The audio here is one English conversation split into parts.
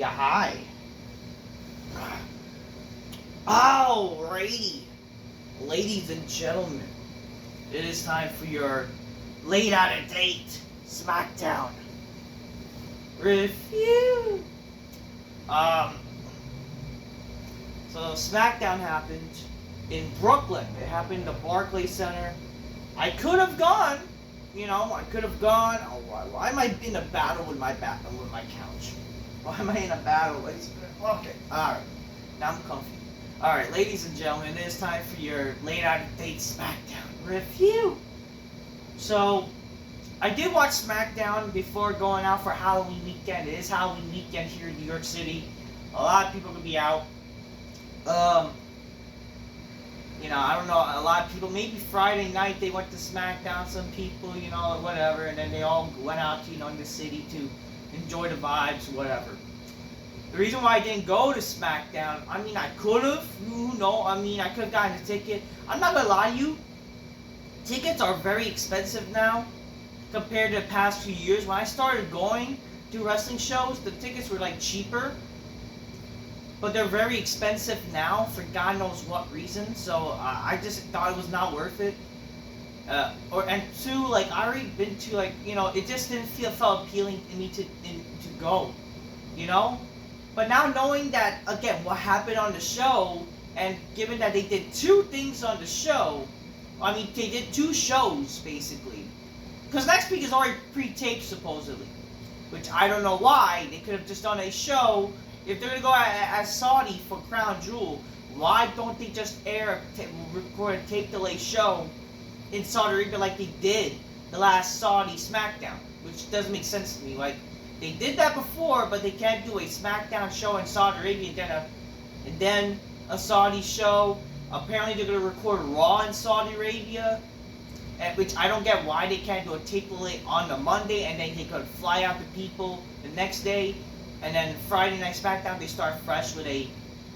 Yeah, hi. Alrighty, ladies and gentlemen, it is time for your late out of date Smackdown review. So Smackdown happened in Brooklyn. It happened at the Barclays Center. I could have gone, I could have gone. Oh, why am I in a battle with my couch? Why am I in a battle? Okay, alright. Now I'm comfy. Alright, ladies and gentlemen, it is time for your late out of date Smackdown review. So, I did watch Smackdown before going out for Halloween weekend. It is Halloween weekend here in New York City. A lot of people are going to be out. I don't know, a lot of people, maybe Friday night they went to Smackdown, some people, whatever, and then they all went out to, in the city to enjoy the vibes, whatever. The reason why I didn't go to Smackdown, I could have, I could have gotten a ticket. I'm not gonna lie to you, tickets are very expensive now compared to the past few years. When I started going to wrestling shows, the tickets were like cheaper, but they're very expensive now for God knows what reason. So I just thought it was not worth it. And two, like I already been to it just didn't felt appealing to me to go, But now knowing that again what happened on the show, and given that they did two things on the show, they did two shows basically, because next week is already pre-taped supposedly, which I don't know why. They could have just done a show. If they're gonna go as Saudi for Crown Jewel, why don't they just record a tape delay show in Saudi Arabia like they did the last Saudi Smackdown? Which doesn't make sense to me. Like, they did that before, but they can't do a Smackdown show in Saudi Arabia and then a Saudi show. Apparently they're gonna record Raw in Saudi Arabia, which I don't get why they can't do a tape delay on the Monday and then they could fly out the people the next day. And then Friday Night Smackdown, they start fresh with a,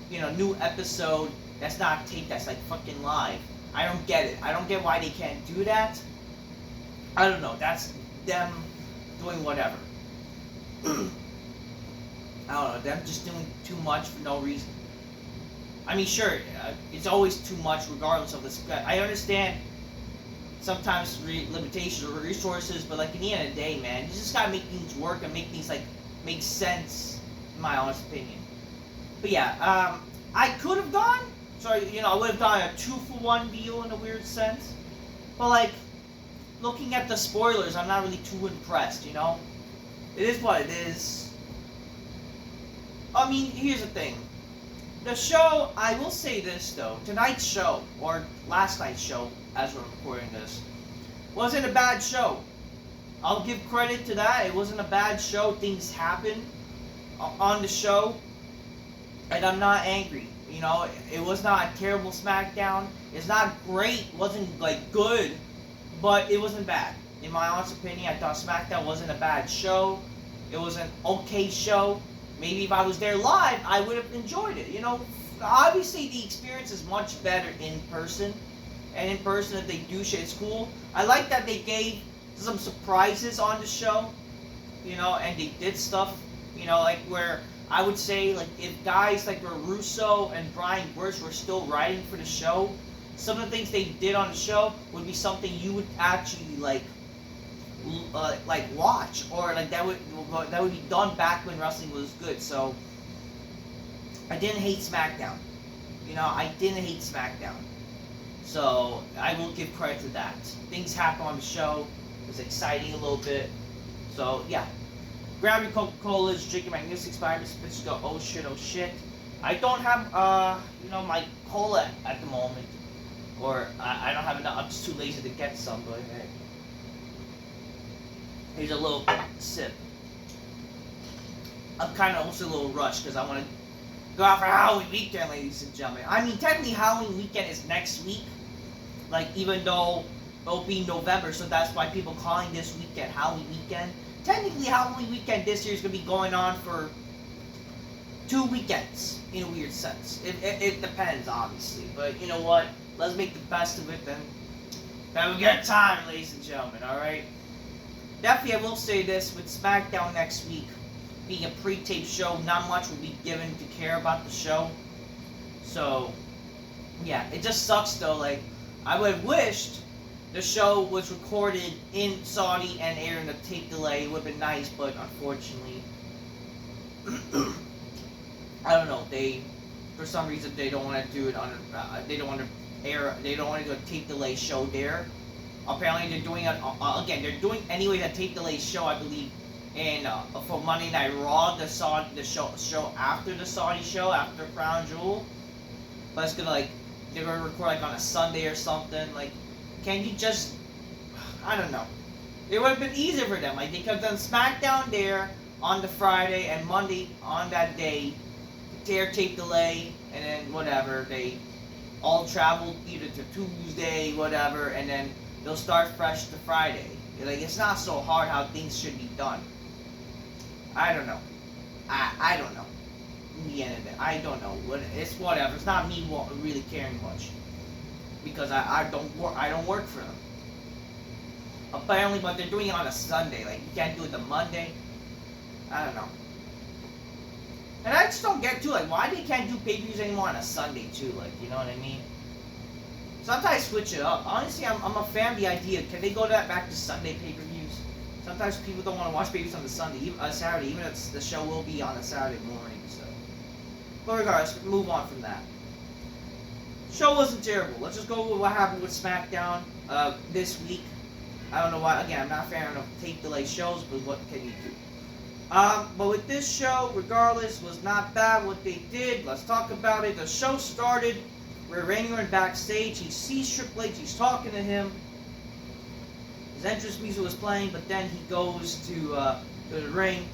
new episode that's not taped, that's like fucking live. I don't get it. I don't get why they can't do that. I don't know. That's them doing whatever. I don't know. Them just doing too much for no reason. Sure, it's always too much regardless of the. I understand sometimes limitations or resources, but like in the end of the day, man, you just gotta make things work and make things make sense, in my honest opinion. But yeah, I could have gone. So I would have done a 2-for-1 deal in a weird sense. But looking at the spoilers, I'm not really too impressed. It is what it is. Here's the thing. The show, I will say this though, tonight's show, or last night's show, as we're recording this, wasn't a bad show. I'll give credit to that. It wasn't a bad show. Things happened on the show, and I'm not angry. It was not a terrible Smackdown. It's not great. It wasn't good, but it wasn't bad. In my honest opinion, I thought Smackdown wasn't a bad show. It was an okay show. Maybe if I was there live, I would have enjoyed it. Obviously the experience is much better in person, and in person if they do shit, it's cool. I like that they gave some surprises on the show, and they did stuff, where I would say, if guys like Russo and Brian Burch were still writing for the show, some of the things they did on the show would be something you would actually watch, or that would be done back when wrestling was good. So I didn't hate SmackDown. I didn't hate SmackDown. So I will give credit to that. Things happened on the show. It was exciting a little bit. So yeah. Grab your Coca-Colas, drink your Magnificent Spider, spits go, oh shit. I don't have my cola at the moment. Or I don't have enough. I'm just too lazy to get some, but hey. Here's a little sip. I'm kind of also a little rushed because I want to go out for Halloween weekend, ladies and gentlemen. Technically Halloween weekend is next week. Even though it'll be November, so that's why people calling this weekend Halloween weekend. Technically Halloween weekend this year is going to be going on for 2 weekends, in a weird sense. It depends, obviously. But you know what? Let's make the best of it then. Have a good time, ladies and gentlemen, alright? Definitely, I will say this, with SmackDown next week, being a pre-taped show, not much will be given to care about the show. So, yeah, it just sucks though. Like, I would have wished the show was recorded in Saudi and aired in a tape delay. It would have been nice, but unfortunately, I don't know. For some reason, they don't want to do it on. They don't want to air. They don't want to do a tape delay show there. Apparently, they're doing it again. They're doing anyway a tape delay show, I believe, in for Monday Night Raw, the show after the Saudi show, after Crown Jewel. But it's gonna they're gonna record like on a Sunday or something. Like, can you just? I don't know. It would have been easier for them. Like, they could have done SmackDown there on the Friday and Monday on that day, air tape delay, and then whatever, they all travel either to Tuesday, whatever, and then they'll start fresh to Friday. Like, it's not so hard how things should be done. I don't know. I don't know. In the end of it, I don't know. It's whatever. It's not me really caring much, because I don't work for them. Apparently, but they're doing it on a Sunday. Like, you can't do it the Monday. I don't know. And I just don't get too, like, why they can't do pay-per-views anymore on a Sunday too, like, you know what I mean? Sometimes switch it up. Honestly, I'm a fan of the idea. Can they go back to Sunday pay-per-views? Sometimes people don't want to watch pay-per-views on the Sunday, even Saturday, even if the show will be on a Saturday morning, so. But regardless, move on from that. Show wasn't terrible. Let's just go with what happened with SmackDown this week. I don't know why, again, I'm not a fan of tape delay shows, but what can you do? But with this show, regardless, was not bad what they did. Let's talk about it. The show started where Randy Orton backstage. He sees Triple H. He's talking to him. His entrance music was playing, but then he goes to the ring.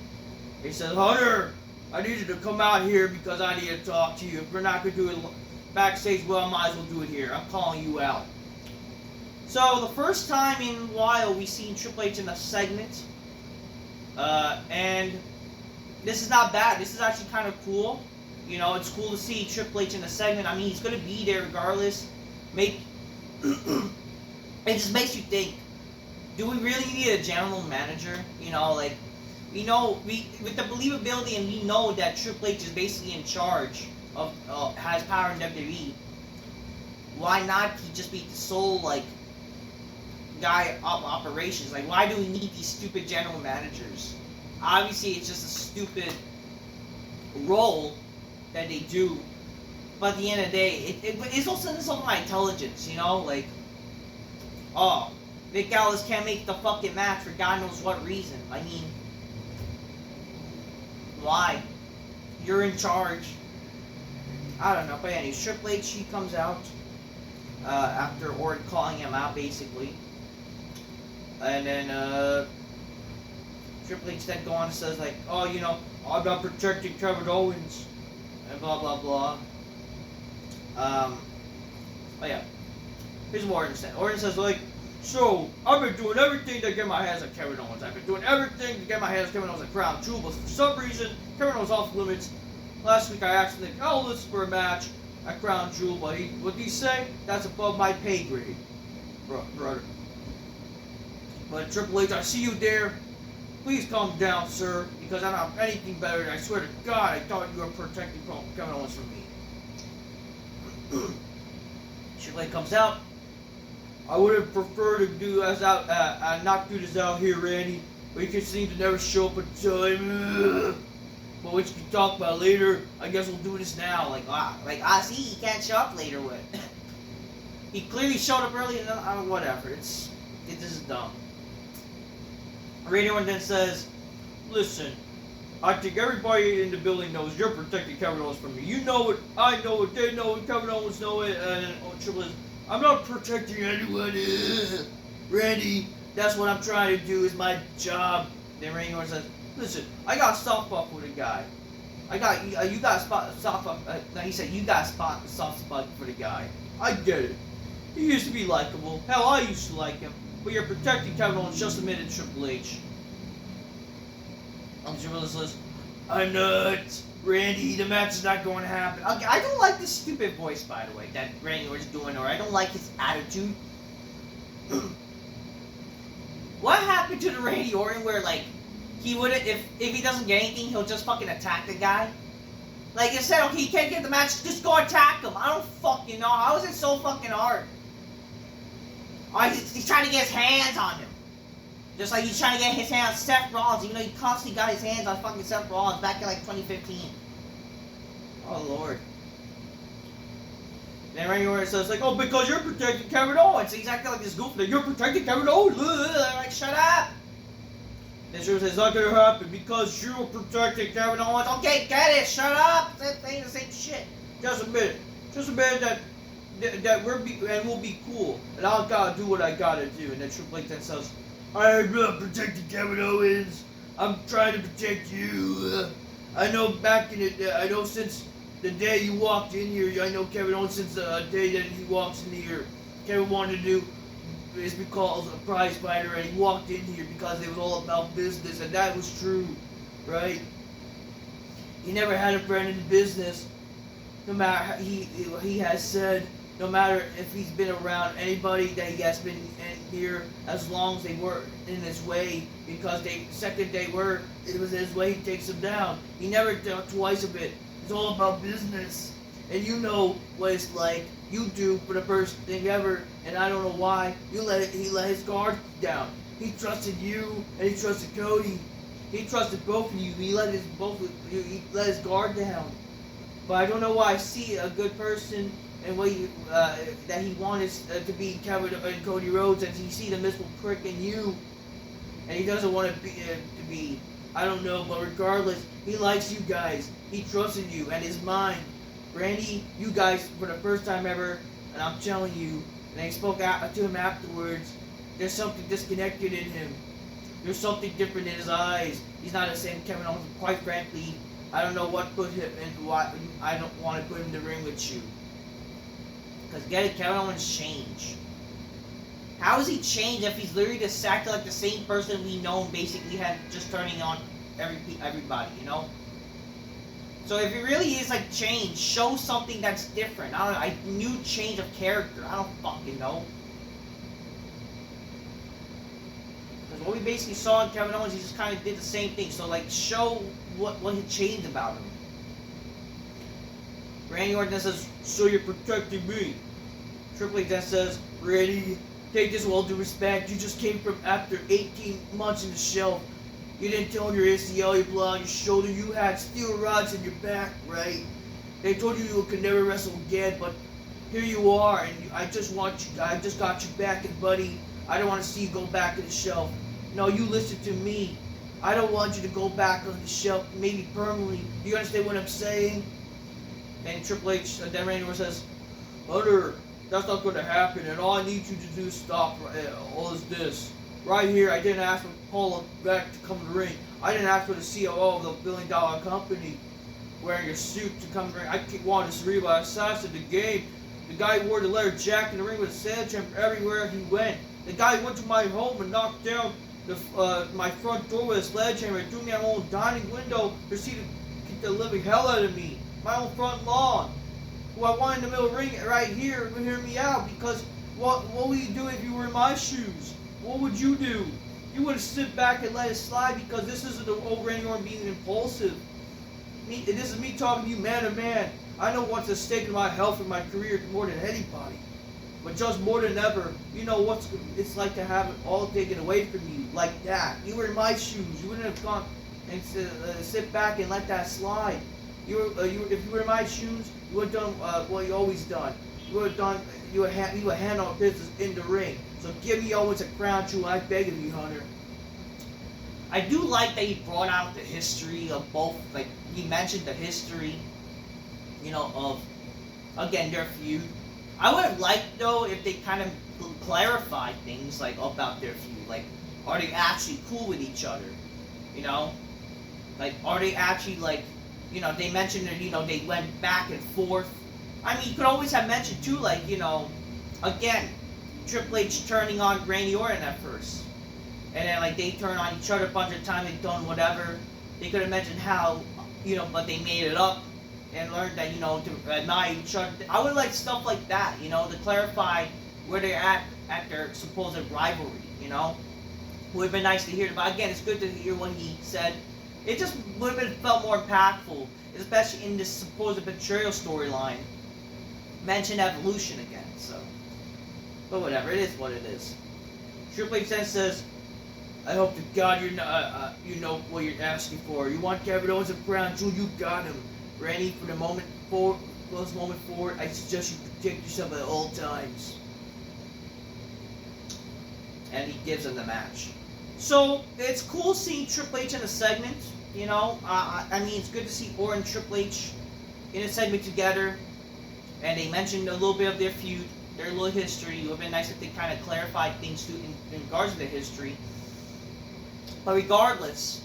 He says, "Hunter, I need you to come out here because I need to talk to you. If we're not going to do it backstage, well, I might as well do it here. I'm calling you out." So, the first time in a while we've seen Triple H in a segment. And this is not bad. This is actually kind of cool. You know, it's cool to see Triple H in a segment. I mean, he's going to be there regardless. It just makes you think, do we really need a general manager? You know, like, we know, with the believability, and we know that Triple H is basically in charge of, has power in WWE. Why not he just be the sole, like, guy of operations? Like, why do we need these stupid general managers? Obviously, it's just a stupid role that they do. But at the end of the day, it's also insult my intelligence, you know? Like, oh, Nick Gallus can't make the fucking match for God knows what reason. I mean, why? You're in charge. I don't know. But anyway, Triple H, he comes out after Orton calling him out, basically. And then Triple H then go on and says, like, oh, you know, I'm not protecting Kevin Owens, and blah, blah, blah. Oh, yeah. Here's what Orton said. Orton says, like, so, I've been doing everything to get my hands on Kevin Owens. I've been doing everything to get my hands on Kevin Owens at Crown Jewel, but for some reason, Kevin Owens off limits. Last week, I asked him, like, oh, let's for a match at Crown Jewel, but what did he say? That's above my pay grade, brother. But Triple H, I see you there. Please calm down, sir, because I don't have anything better. I swear to God, I thought you were protecting Kevin Owens from me. Triple H comes out. I would have preferred to do us out, not do this out here, Randy. But you can seem to never show up on time. But what you can talk about later, I guess we'll do this now. Like, see, he can't show up later with. He clearly showed up early, and whatever. This is dumb. Randy Orton then says, listen, I think everybody in the building knows you're protecting Kevin Owens from me. You know it, I know it, they know it, Kevin Owens know it, and then Triple H, I'm not protecting anyone. Randy, that's what I'm trying to do, is my job. Then Randy Orton says, listen, I got a soft spot for the guy. You got a soft spot, he said, you got a soft spot for the guy. I get it. He used to be likable. Hell, I used to like him. But you're protecting Kevin Owens just a minute, Triple H. Triple H says, I'm not. Randy, the match is not going to happen. Okay, I don't like this stupid voice, by the way, that Randy Orton's doing, or I don't like his attitude. What happened to the Randy Orton where, like, he wouldn't, if he doesn't get anything, he'll just fucking attack the guy. Like, instead, okay, you can't get the match, just go attack him. I don't fucking know. How is it so fucking hard? Oh, he's trying to get his hands on him. Just like he's trying to get his hands on Seth Rollins, even though he constantly got his hands on fucking Seth Rollins back in like 2015. Oh, Lord. Then Randy Orton says, like, oh, because you're protecting Kevin Owens. He's acting like this goof. Like, you're protecting Kevin Owens. I'm like, shut up. Then she says, it's not going to happen because you're protecting Kevin Owens. Okay, get it. Shut up. Saying the same shit. Just a minute. Just a minute that we'll be cool. And I'll gotta do what I gotta do. And then Triple H then says, I'm not protecting Kevin Owens. I'm trying to protect you. I know back in the I know since the day you walked in here, I know Kevin Owens since the day that he walks in here, Kevin wanted to do is because a prize fighter, and he walked in here because it was all about business, and that was true, right? He never had a friend in business. No matter he has said, no matter if he's been around anybody that he has been in here, as long as they were in his way, because the second they were, it was his way, he takes them down. He never thought twice of it. It's all about business. And you know what it's like. You do for the first thing ever, and I don't know why. He let his guard down. He trusted you, and he trusted Cody. He trusted both of you. He let his guard down. But I don't know why I see a good person and what that he wanted to be Kevin and Cody Rhodes, and he see the miserable prick in you, and he doesn't want to be. I don't know, but regardless, he likes you guys. He trusted you and his mind. Randy, you guys, for the first time ever, and I'm telling you, and I spoke to him afterwards, there's something disconnected in him. There's something different in his eyes. He's not the same Kevin Owens. Quite frankly, I don't know what put him in, why I don't want to put him in the ring with you. Because get it, Kevin Owens changed. How has he changed if he's literally just acting like the same person we know and basically had just turning on everybody, you know? So if it really is like change, show something that's different. I don't know, a new change of character. I don't fucking know. Because what we basically saw in Kevin Owens, he just kind of did the same thing. So like, show what had changed about him. Randy Orton says, so you're protecting me. Triple H then says, Randy, take this with all due respect. You just came from after 18 months in the shelf. You didn't tell your ACL, your blood on your shoulder. You had steel rods in your back, right? They told you could never wrestle again, but here you are, and I just got you back, and buddy, I don't want to see you go back to the shelf. No, you listen to me. I don't want you to go back on the shelf, maybe permanently. Do you understand what I'm saying? And Triple H, then Randy Orton says, Hunter, that's not going to happen, and all I need you to do is stop all is this. Right here, I didn't ask for Paula back to come to the ring. I didn't ask for the COO of the $1 billion company wearing a suit to come to the ring. I wanted to cerebral assassin the game. The guy wore the leather jacket in the ring with a sledgehammer everywhere he went. The guy went to my home and knocked down my front door with a sledgehammer and threw me out my own dining window, proceeded to kick the living hell out of me. My own front lawn. Who I wanted in the middle of the ring right here to hear me out, because what would you do if you were in my shoes? What would you do? You would sit back and let it slide, because this isn't the old Randy Orton being impulsive. This is me talking to you man to man. I know what's at stake in my health and my career more than anybody. But just more than ever, you know what it's like to have it all taken away from you like that. You were in my shoes. You wouldn't have gone and sit back and let that slide. If you were in my shoes, you would have done what you always done. You would handle business in the ring. So give me Owens a crown jewel, I beg of you, Hunter. I do like that he brought out the history of both. Like, he mentioned the history, you know, of, again, their feud. I would have liked, though, if they kind of clarified things, like, about their feud. Like, are they actually cool with each other? You know? Like, are they actually, like, you know, they mentioned that, you know, they went back and forth. I mean, you could always have mentioned, too, like, you know, again, Triple H turning on Randy Orton at first. And then, like, they turn on each other a bunch of times, they've done whatever. They could have mentioned how, you know, but they made it up and learned that, you know, to admire each other. I would like stuff like that, you know, to clarify where they're at their supposed rivalry, you know? Would have been nice to hear, but again, it's good to hear what he said. It just would have been felt more impactful, especially in this supposed betrayal storyline. Mention evolution again, so. But whatever, it is what it is. Triple H then says, I hope to God you know what you're asking for. You want Kevin Owens a crown jewel, you got him. Ready for the moment forward, I suggest you protect yourself at all times. And he gives him the match. So, it's cool seeing Triple H in a segment, you know. I mean, it's good to see Orton and Triple H in a segment together. And they mentioned a little bit of their feud, their little history. It would have been nice if they kind of clarified things too in regards to their history. But regardless,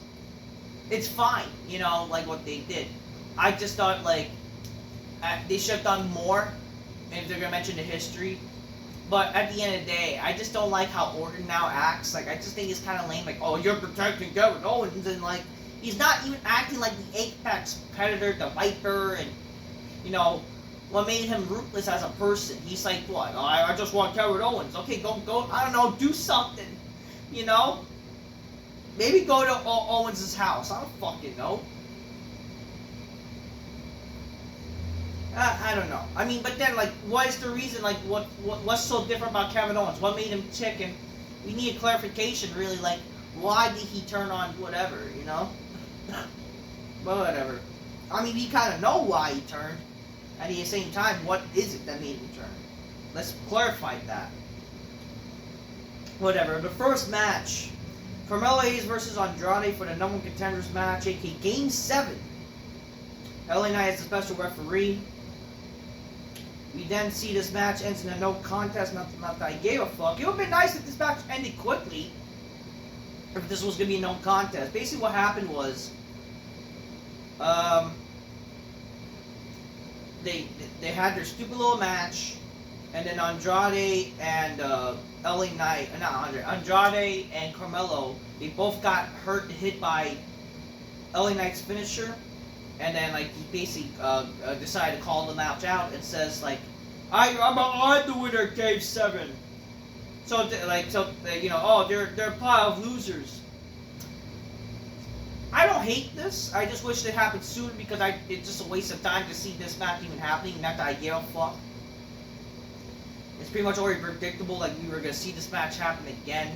it's fine, you know, like what they did. I just thought, like, they should have done more if they're going to mention the history. But at the end of the day, I just don't like how Orton now acts. Like, I just think it's kind of lame. Like, oh, you're protecting Kevin Owens. And, like, he's not even acting like the apex predator, the Viper, and, you know, what made him ruthless as a person. He's like, what? Oh, I just want Kevin Owens. Okay, go, I don't know, do something. You know? Maybe go to Owens' house. I don't fucking know. I don't know. I mean, but then, like, what is the reason? Like, what's so different about Kevin Owens? What made him tick? And we need a clarification, really. Like, why did he turn on whatever, you know? But whatever. I mean, we kind of know why he turned. At the same time, what is it that made him turn? Let's clarify that. Whatever. The first match. Carmelo Hayes versus Andrade for the number 1 contenders match, aka Game 7. LA Knight is the special referee. We then see this match ends in a no contest, not that I gave a fuck. It would have been nice if this match ended quickly. If this was going to be a no contest. Basically what happened was, they had their stupid little match, and then Andrade and LA Knight, Andrade and Carmelo, they both got hit by LA Knight's finisher. And then, like, he basically decided to call the match out and says, like, I'm the winner of Game 7. So, you know, oh, they're a pile of losers. I don't hate this. I just wish it happened sooner because it's just a waste of time to see this match even happening. Not that I give a fuck. It's pretty much already predictable. Like, we were going to see this match happen again.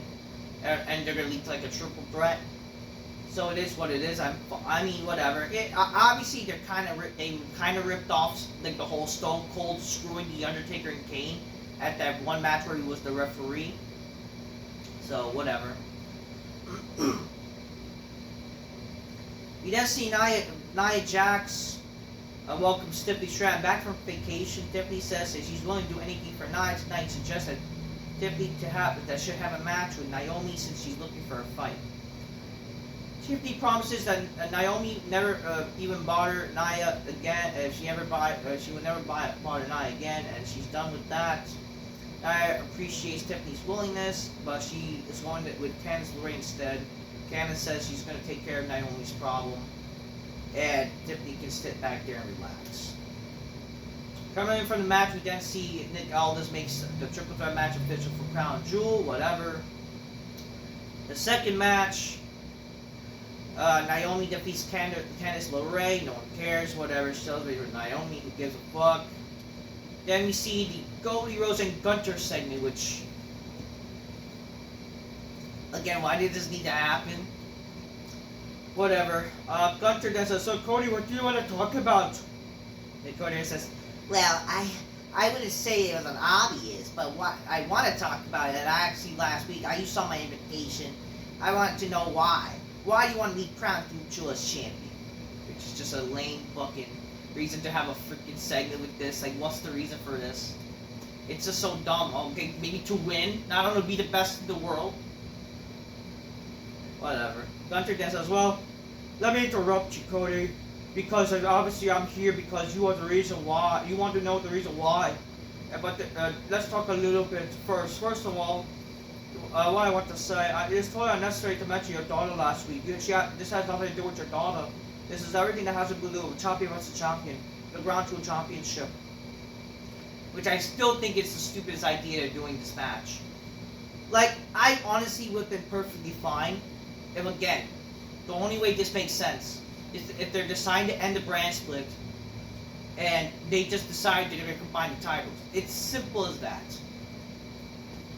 And they're going to lead to, like, a triple threat. So it is what it is. I mean, whatever. Obviously, they kind of ripped off like the whole Stone Cold screwing the Undertaker and Kane at that one match where he was the referee. So whatever. We then see Nia Jax welcome Tiffany Stratton back from vacation. Tiffany says that she's willing to do anything for Nia. Tonight suggests that Tiffany should have a match with Naomi since she's looking for a fight. Tiffany promises that Naomi never even bother Nia again. She would never bother Nia again, and she's done with that. Nia appreciates Tiffany's willingness, but she is going with Candice LeRae instead. Candice says she's going to take care of Naomi's problem, and Tiffany can sit back there and relax. Coming in from the match, we then see Nick Aldis makes the triple threat match official for Crown Jewel, whatever. The second match. Naomi defeats Candice LeRae, no one cares, whatever, she tells me with Naomi, who gives a fuck. Then we see the Cody, Rhodes, and Gunther segment, which, again, why did this need to happen? Whatever. Gunther then says, so Cody, what do you want to talk about? And Cody says, well, I wouldn't say it was an obvious, but what I want to talk about it, last week, you saw my invitation, I want to know why. Why do you want to be crowned Jewel as champion? Which is just a lame fucking reason to have a freaking segment with this. Like, what's the reason for this? It's just so dumb. Okay, maybe to win, not only be the best in the world. Whatever. Gunther then says, well, let me interrupt you, Cody, because obviously I'm here because you are the reason why. You want to know the reason why. But let's talk a little bit first. First of all, what I want to say, it's totally unnecessary to mention your daughter last week. This has nothing to do with your daughter. This is everything that has to do with champion versus champion, the Ground Jewel Championship. Which I still think it's the stupidest idea of doing this match. Like, I honestly would have been perfectly fine if, again, the only way this makes sense is if they're deciding to end the brand split and they just decide they're going to combine the titles. It's simple as that.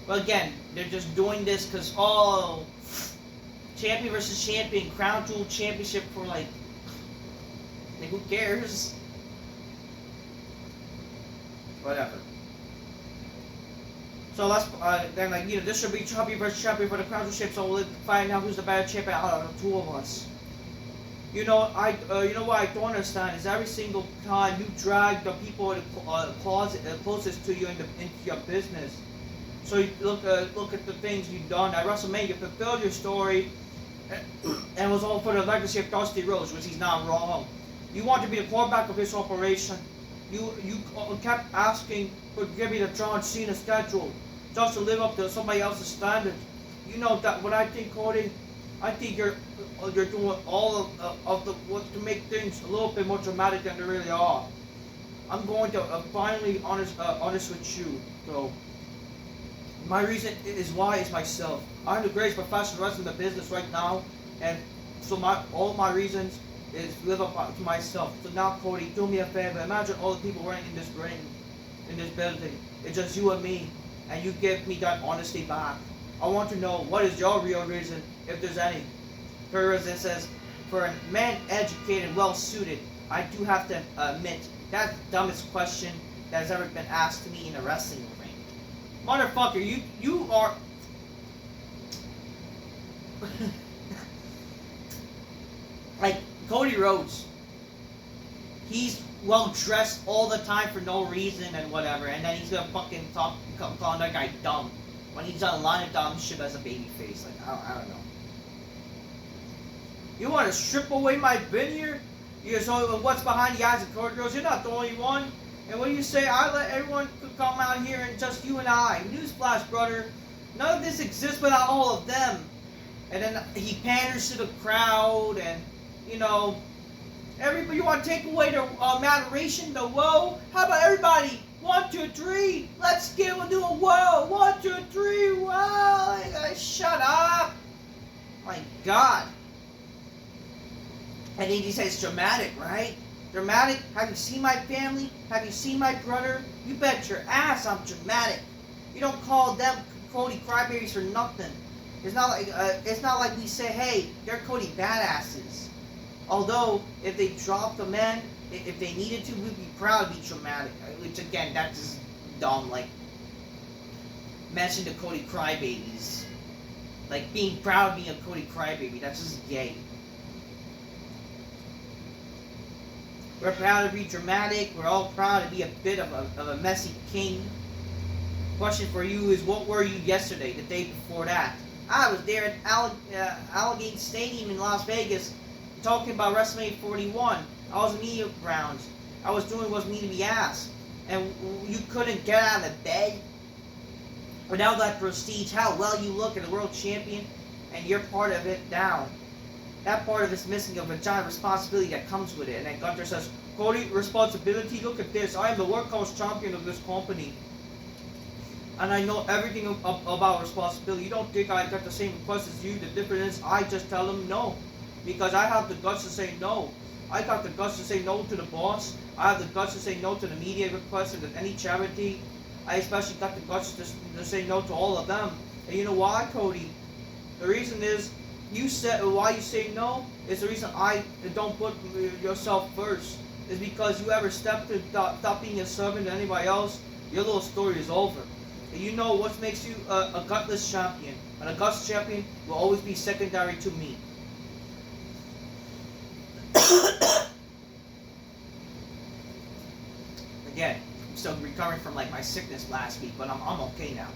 But again, they're just doing this because, oh, champion versus champion, crown jewel championship for like who cares? Whatever. So let's then like this should be champion versus champion for the crown jewel ship. So we'll find out who's the better champion out of the two of us. You know what I don't understand is every single time you drag the people in the closest to you into your business. So you look at the things you've done at WrestleMania. You fulfilled your story, and it was all for the legacy of Dusty Rhodes, which he's not wrong. You want to be the quarterback of this operation. You kept asking for give me the John Cena schedule just to live up to somebody else's standard. You know that what I think, Cody. I think you're doing all of the what to make things a little bit more dramatic than they really are. I'm going to finally honest with you, though. My reason is why is myself. I'm the greatest professional wrestler in the business right now, and so all my reasons is live up to myself. So now, Cody, do me a favor. Imagine all the people running in this ring, in this building. It's just you and me, and you give me that honesty back. I want to know what is your real reason, if there's any. Whereas it says, for a man educated, well suited, I do have to admit that's the dumbest question that has ever been asked to me in a wrestling ring. Motherfucker, you are. Like Cody Rhodes, he's well dressed all the time for no reason and whatever, and then he's gonna fucking call that guy dumb when he's done a lot of dumb shit as a babyface. Like I don't know. You want to strip away my veneer? So what's behind the eyes of Cody Rhodes? You're not the only one. And what do you say? I let everyone come out here and just you and I. Newsflash, brother. None of this exists without all of them. And then he panders to the crowd, and everybody. You want to take away the adoration, the whoa? How about everybody? 1, 2, 3. Let's do a whoa. 1, 2, 3. Whoa! Shut up. My God. And then he says dramatic, right? Dramatic? Have you seen my family? Have you seen my brother? You bet your ass I'm dramatic. You don't call them Cody crybabies for nothing. It's not like we say, hey, they're Cody badasses. Although if they dropped the men, if they needed to, we'd be proud to be dramatic. Which again, that's just dumb. Like mention the Cody crybabies. Like being proud of being a Cody crybaby. That's just gay. We're proud to be dramatic. We're all proud to be a bit of a messy king. Question for you is, what were you yesterday, the day before that? I was there at Allegheny Stadium in Las Vegas talking about WrestleMania 41. I was media grounds. I was doing what's needed to be asked. And you couldn't get out of bed without that prestige, how well you look at a world champion, and you're part of it down. That part of it's missing a giant responsibility that comes with it. And then Gunther says, Cody, responsibility? Look at this. I am the workhouse champion of this company. And I know everything about responsibility. You don't think I got the same request as you. The difference is I just tell them no. Because I have the guts to say no. I got the guts to say no to the boss. I have the guts to say no to the media requests and any charity. I especially got the guts to say no to all of them. And you know why, Cody? The reason is, you said why you say no is the reason I don't put yourself first. Is because you ever step to stop being a servant to anybody else, your little story is over. And you know what makes you a gutless champion. And a gutless champion will always be secondary to me. Again, I'm still recovering from like my sickness last week, but I'm okay now.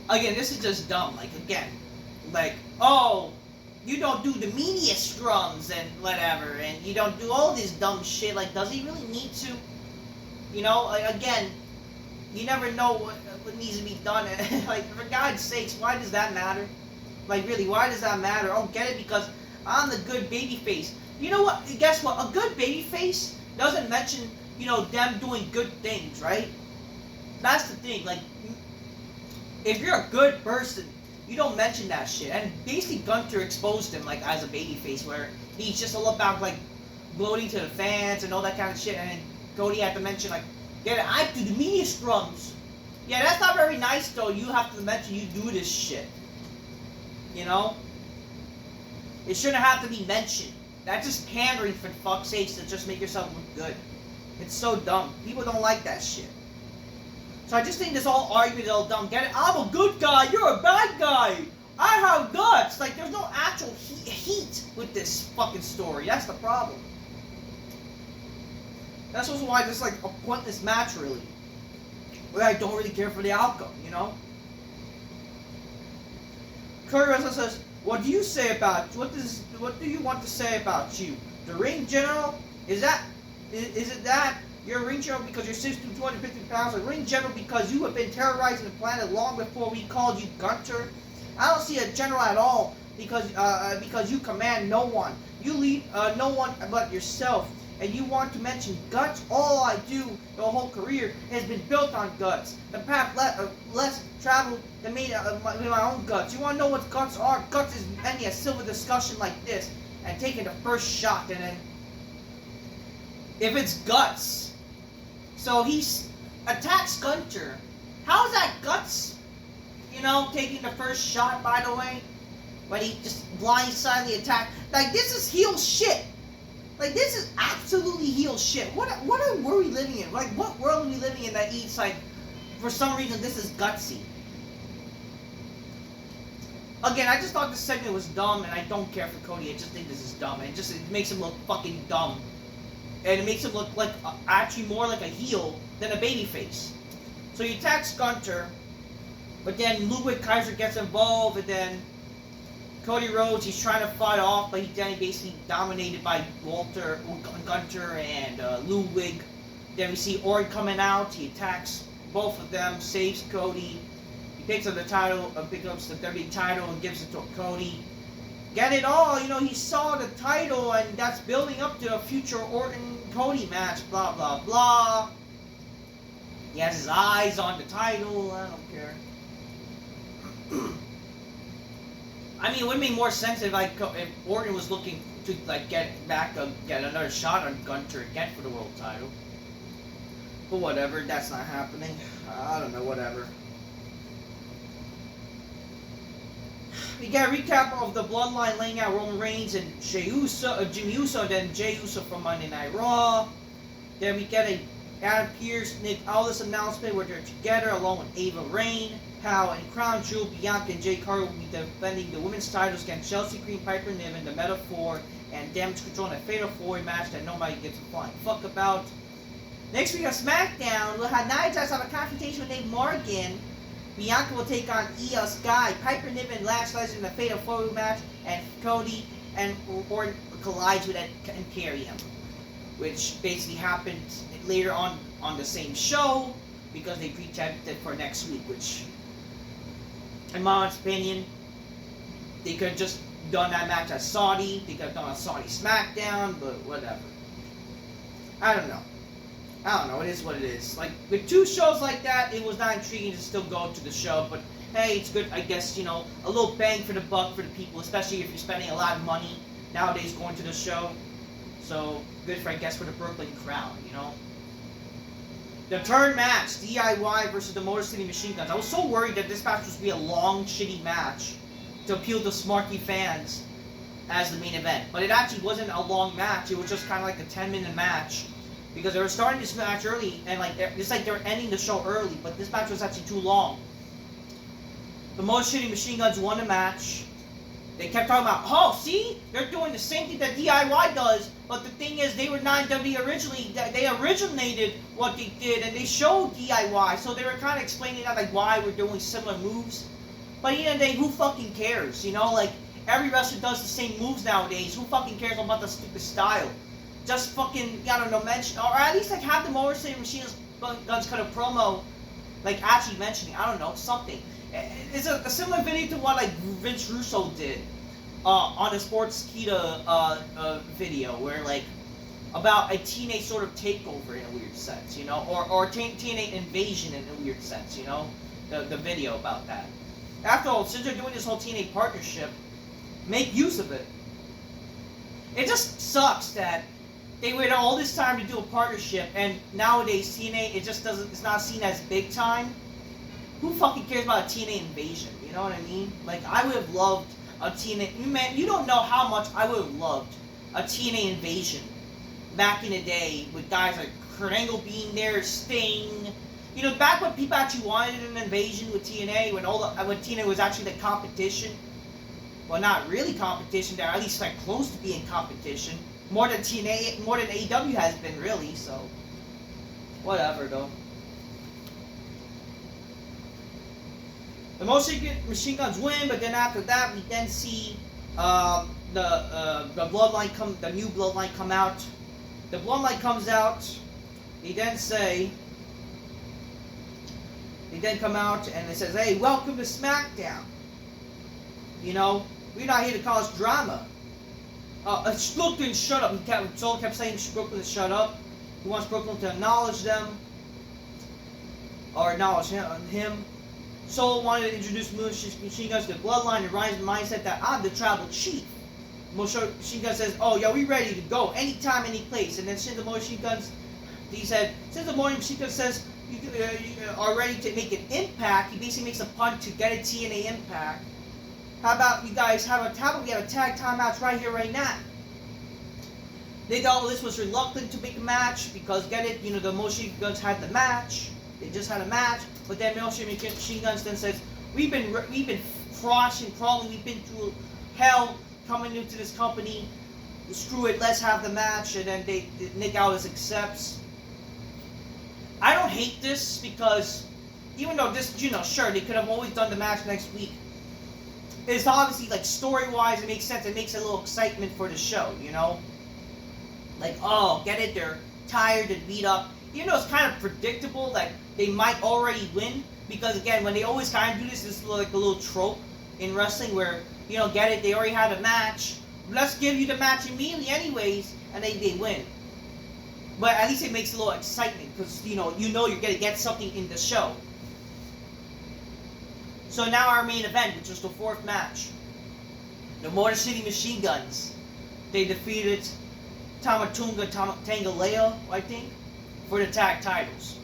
Again, this is just dumb. Oh, you don't do the media scrums and whatever, and you don't do all this dumb shit. Like, does he really need to? Again, you never know what needs to be done. Like, for God's sakes, why does that matter? Like, really, why does that matter? I don't get it, because I'm the good baby face. You know what? Guess what? A good baby face doesn't mention, them doing good things, right? That's the thing. Like, if you're a good person, you don't mention that shit. And basically, Gunther exposed him like as a babyface, where he's just all about like gloating to the fans and all that kind of shit. And then Cody had to mention like, yeah, I do the media scrums. Yeah, that's not very nice though. You have to mention you do this shit. You know, it shouldn't have to be mentioned. That's just pandering for fuck's sakes to just make yourself look good. It's so dumb. People don't like that shit. So I just think this whole argument is all dumb. Get it? I'm a good guy. You're a bad guy. I have guts. Like, there's no actual heat with this fucking story. That's the problem. That's also why this is like a pointless match, really. Where I don't really care for the outcome, you know? Kurt Russell says, what do you say about, what do you want to say about you? The ring general? Is it that you're a ring general because you're 6'2", 250 pounds? A ring general because you have been terrorizing the planet long before we called you Gunther? I don't see a general at all because you command no one. You lead no one but yourself. And you want to mention guts? All I do the whole career has been built on guts. The path less traveled than made my own guts. You want to know what guts are? Guts is ending a civil discussion like this and taking the first shot, and then if it's guts, so he attacks Gunther. How is that guts? You know, taking the first shot, by the way, when he just blindsidedly attacked. Like, this is heel shit. Like, this is absolutely heel shit. What are we living in? Like, what world are we living in that eats, like, for some reason this is gutsy? Again, I just thought this segment was dumb, and I don't care for Cody. I just think this is dumb. It makes him look fucking dumb. And it makes him look like, actually more like a heel than a babyface. So he attacks Gunther, but then Ludwig Kaiser gets involved, and then Cody Rhodes, he's trying to fight off, but he's then basically dominated by Gunther and Ludwig. Then we see Orton coming out. He attacks both of them, saves Cody. He picks up the title, picks up the WWE title and gives it to Cody. Get it all, you know, he saw the title and that's building up to a future Orton-Cody match, blah, blah, blah. He has his eyes on the title, I don't care. I mean, it would make more sense if Orton was looking to like get another shot on Gunther again for the world title. But whatever, that's not happening. I don't know, whatever. We get a recap of the Bloodline laying out Roman Reigns and Jey Uso, then Jey Uso from Monday Night Raw. Then we get a Adam Pearce, Nick Aldis announcement where they're together along with Ava Raine. How and Crown Jewel, Bianca and Jay Carter will be defending the women's titles against Chelsea Green, Piper Niven, the Meta 4, and Damage Control in a Fatal 4-way match that nobody gives a flying fuck about. Next week on SmackDown, we'll have Nia Jax have a confrontation with Dave Morgan. Bianca will take on Io Sky, Piper Niven, Lash Legend in a Fatal 4-way match, and Cody and Orton collides with Imperium, which basically happened later on the same show because they pre-taped it for next week, which, in my opinion, they could have just done that match at Saudi. They could have done a Saudi SmackDown, but whatever. I don't know. It is what it is. Like, with two shows like that, it was not intriguing to still go to the show, but hey, it's good, I guess, you know, a little bang for the buck for the people, especially if you're spending a lot of money nowadays going to the show. So, good for, I guess, for the Brooklyn crowd, you know. The third match, DIY versus the Motor City Machine Guns. I was so worried that this match was supposed to be a long, shitty match to appeal to smarky fans as the main event. But it actually wasn't a long match. It was just kind of like a 10-minute match. Because they were starting this match early, and like it's like they were ending the show early, but this match was actually too long. The Motor City Machine Guns won the match. They kept talking about, oh, see? They're doing the same thing that DIY does, but the thing is, they were not WWE originally. They originated what they did, and they showed DIY, so they were kind of explaining that, like, why we're doing similar moves. But at the end of the day, who fucking cares? You know, like, every wrestler does the same moves nowadays. Who fucking cares about the stupid style? Just fucking, I don't know, mention, or at least, like, have the Motor City Machine Guns cut a promo, like, actually mentioning, I don't know, something. It's a similar video to what, like, Vince Russo did on the Sports Kita video, where, like, about a TNA sort of takeover in a weird sense, you know, or TNA invasion in a weird sense, you know, the video about that. After all, since they're doing this whole TNA partnership, make use of it. It just sucks that they waited all this time to do a partnership, and nowadays TNA, it just doesn't, it's not seen as big time. Who fucking cares about a TNA invasion? You know what I mean? Like, I would have loved a TNA, man, you don't know how much I would have loved a TNA invasion back in the day with guys like Kurt Angle being there, Sting. You know, back when people actually wanted an invasion with TNA, when TNA was actually the competition. Well, not really competition, they're at least like close to being competition. More than TNA, more than AEW has been, really, so. Whatever, though. The Machine Guns win, but then after that, we then see the Bloodline the new Bloodline come out. The Bloodline comes out. They then come out and it says, "Hey, welcome to SmackDown. You know, we're not here to cause drama." Brooklyn, shut up. Soul kept saying Brooklyn to shut up. He wants Brooklyn to acknowledge them or acknowledge him. Soul wanted to introduce Machine Guns to the Bloodline and Ryan's mindset that I'm the tribal chief. Machine Guns says, "Oh, yeah, we ready to go anytime, any place." And then since the Machine Guns, he said, since the Machine Guns says you are ready to make an impact, he basically makes a punt to get a TNA impact. How about you guys have a tag time match right here, right now? They thought this was reluctant to make a match because the Machine Guns had the match. They just had a match, but then Machine Guns then says, we've been crawling, we've been through hell coming into this company. Screw it, let's have the match. And then Nick Aldis accepts. I don't hate this because even though this, sure, they could have always done the match next week. It's obviously, like, story-wise, it makes sense. It makes a little excitement for the show, you know? Like, oh, get it, they're tired and beat up. Even though it's kind of predictable that they might already win. Because, again, when they always kind of do this, it's like a little trope in wrestling where, get it, they already had a match. Let's give you the match immediately anyways, and they win. But at least it makes a little excitement because, you're going to get something in the show. So now our main event, which was the fourth match. The Motor City Machine Guns. They defeated Tamatunga Tangaleo, I think, for the tag titles.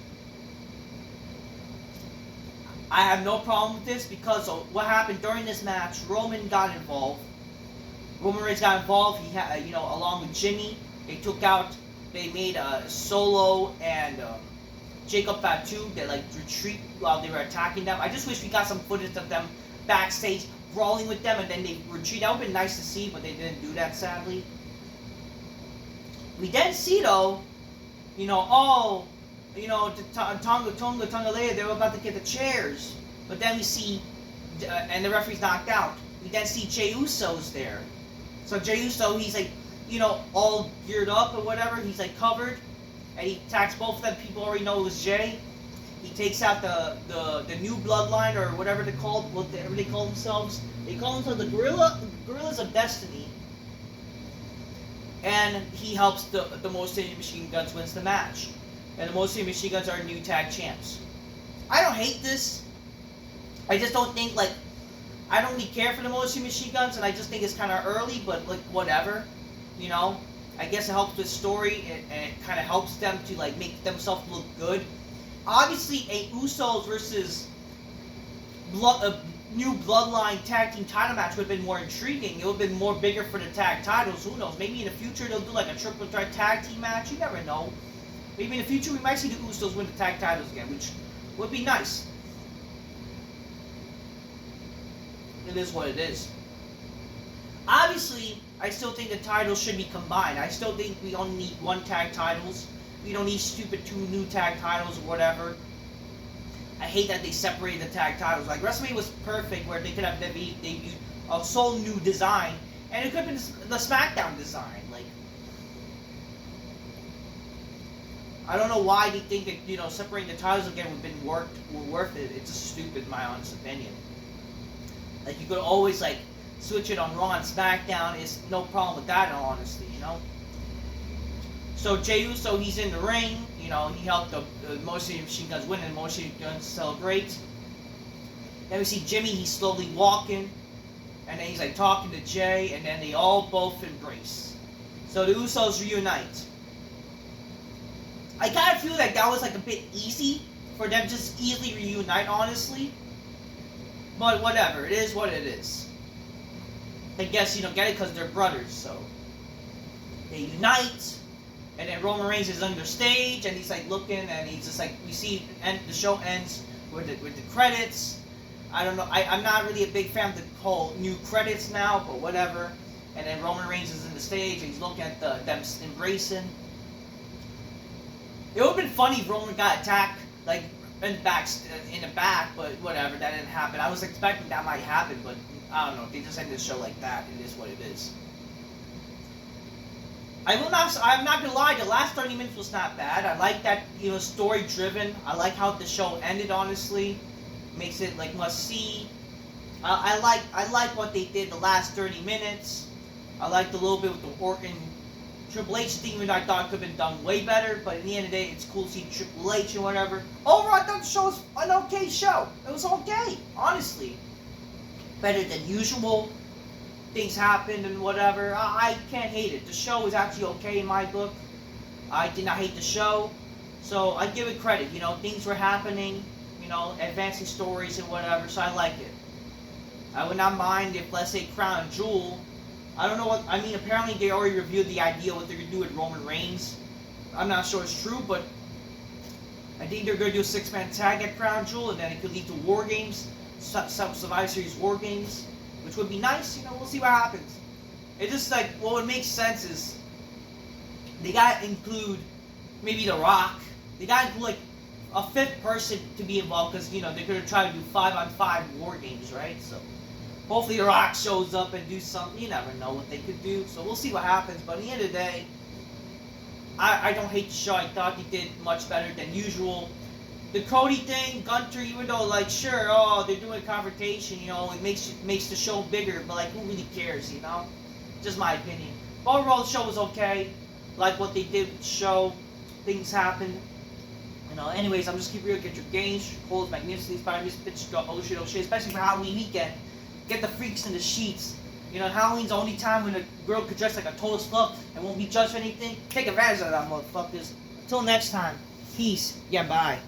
I have no problem with this because of what happened during this match. Roman got involved. Roman Reigns got involved. He had, along with Jimmy, they made Solo and Jacob Fatu, they retreat while they were attacking them. I just wish we got some footage of them backstage brawling with them and then they retreat. That would have been nice to see, but they didn't do that, sadly. We then see though, Tongalea, they were about to get the chairs. But then we see, and the referee's knocked out. We then see Jey Uso's there. So Jey Uso, he's like, all geared up or whatever. He's like covered. And he attacks both of them. People already know it was Jey. He takes out the new bloodline or whatever they're called, whatever they call themselves. They call themselves the Gorillas of Destiny. And he helps the Motor City Machine Guns wins the match. And the Motor City Machine Guns are new tag champs. I don't hate this. I just don't think, I don't really care for the Motor City Machine Guns, and I just think it's kind of early, but, whatever. I guess it helps with story, and it kind of helps them to, make themselves look good. Obviously, a Usos versus new Bloodline tag team title match would have been more intriguing. It would have been more bigger for the tag titles. Who knows? Maybe in the future they'll do, a triple threat tag team match. You never know. Maybe in the future we might see the Usos win the tag titles again, which would be nice. It is what it is. Obviously, I still think the titles should be combined. I still think we only need one tag titles. We don't need stupid 2 new tag titles or whatever. I hate that they separated the tag titles. WrestleMania was perfect where they could have debuted a sole new design, and it could have been the SmackDown design. I don't know why they think that, separating the titles again would have been worth it. It's just stupid, in my honest opinion. You could always, switch it on Raw and SmackDown. It's no problem with that, honestly, So Jey Uso, he's in the ring. You know, he helped the Motor Machine Guns win and Motor Machine Guns celebrate. Then we see Jimmy, he's slowly walking. And then he's like talking to Jay, and then they all both embrace. So the Usos reunite. I kind of feel like that was like a bit easy for them to just easily reunite, honestly. But whatever, it is what it is. I guess you don't get it because they're brothers, so they unite. And then Roman Reigns is under stage, and he's like looking, and he's just like, we see, and the show ends with the credits. I don't know. I'm not really a big fan of the whole new credits now, but whatever. And then Roman Reigns is in the stage, and he's looking at them embracing. It would have been funny if Roman got attacked, like, in the back, but whatever. That didn't happen. I was expecting that might happen, but I don't know. They just end the show like that. It is what it is. I'm not gonna lie. The last 30 minutes was not bad. I like that, you know, story driven. I like how the show ended. Honestly. Makes it like must see. I like what they did the last 30 minutes. I liked a little bit with the Orton Triple H thing, even though I thought it could have been done way better. But at the end of the day, it's cool to see Triple H and whatever. Overall, I thought the show was an okay show. It was okay, honestly. Better than usual. Things happened and whatever. I can't hate it. The show was actually okay in my book. I did not hate the show, so I give it credit. You know, things were happening. You know, advancing stories and whatever, so I like it. I would not mind if, let's say, Crown Jewel, I don't know what, I mean, apparently they already reviewed the idea what they're going to do with Roman Reigns. I'm not sure it's true, but I think they're going to do a 6-man tag at Crown Jewel, and then it could lead to War Games, Survivor Series War Games, which would be nice. You know, we'll see what happens. It's just like, what would make sense is, they got to include maybe The Rock. They got to include, like, a 5th person to be involved, because, you know, they're going to try to do 5-on-5 War Games, right? So, hopefully The Rock shows up and do something. You never know what they could do, so we'll see what happens. But at the end of the day, I don't hate the show. I thought they did much better than usual. The Cody thing, Gunther, even though, like, sure, oh, they're doing a confrontation, you know, it makes the show bigger, but, like, who really cares, you know? Just my opinion. But overall, the show was okay. Like what they did with the show. Things happened. You know, anyways, I'm just keep real, get your games, your clothes, magnificently inspired, this bitch, oh shit, especially for Halloween weekend. Get the freaks in the sheets. You know, Halloween's the only time when a girl could dress like a total slut and won't be judged for anything. Take advantage of that, motherfuckers. Until next time, peace. Yeah, bye.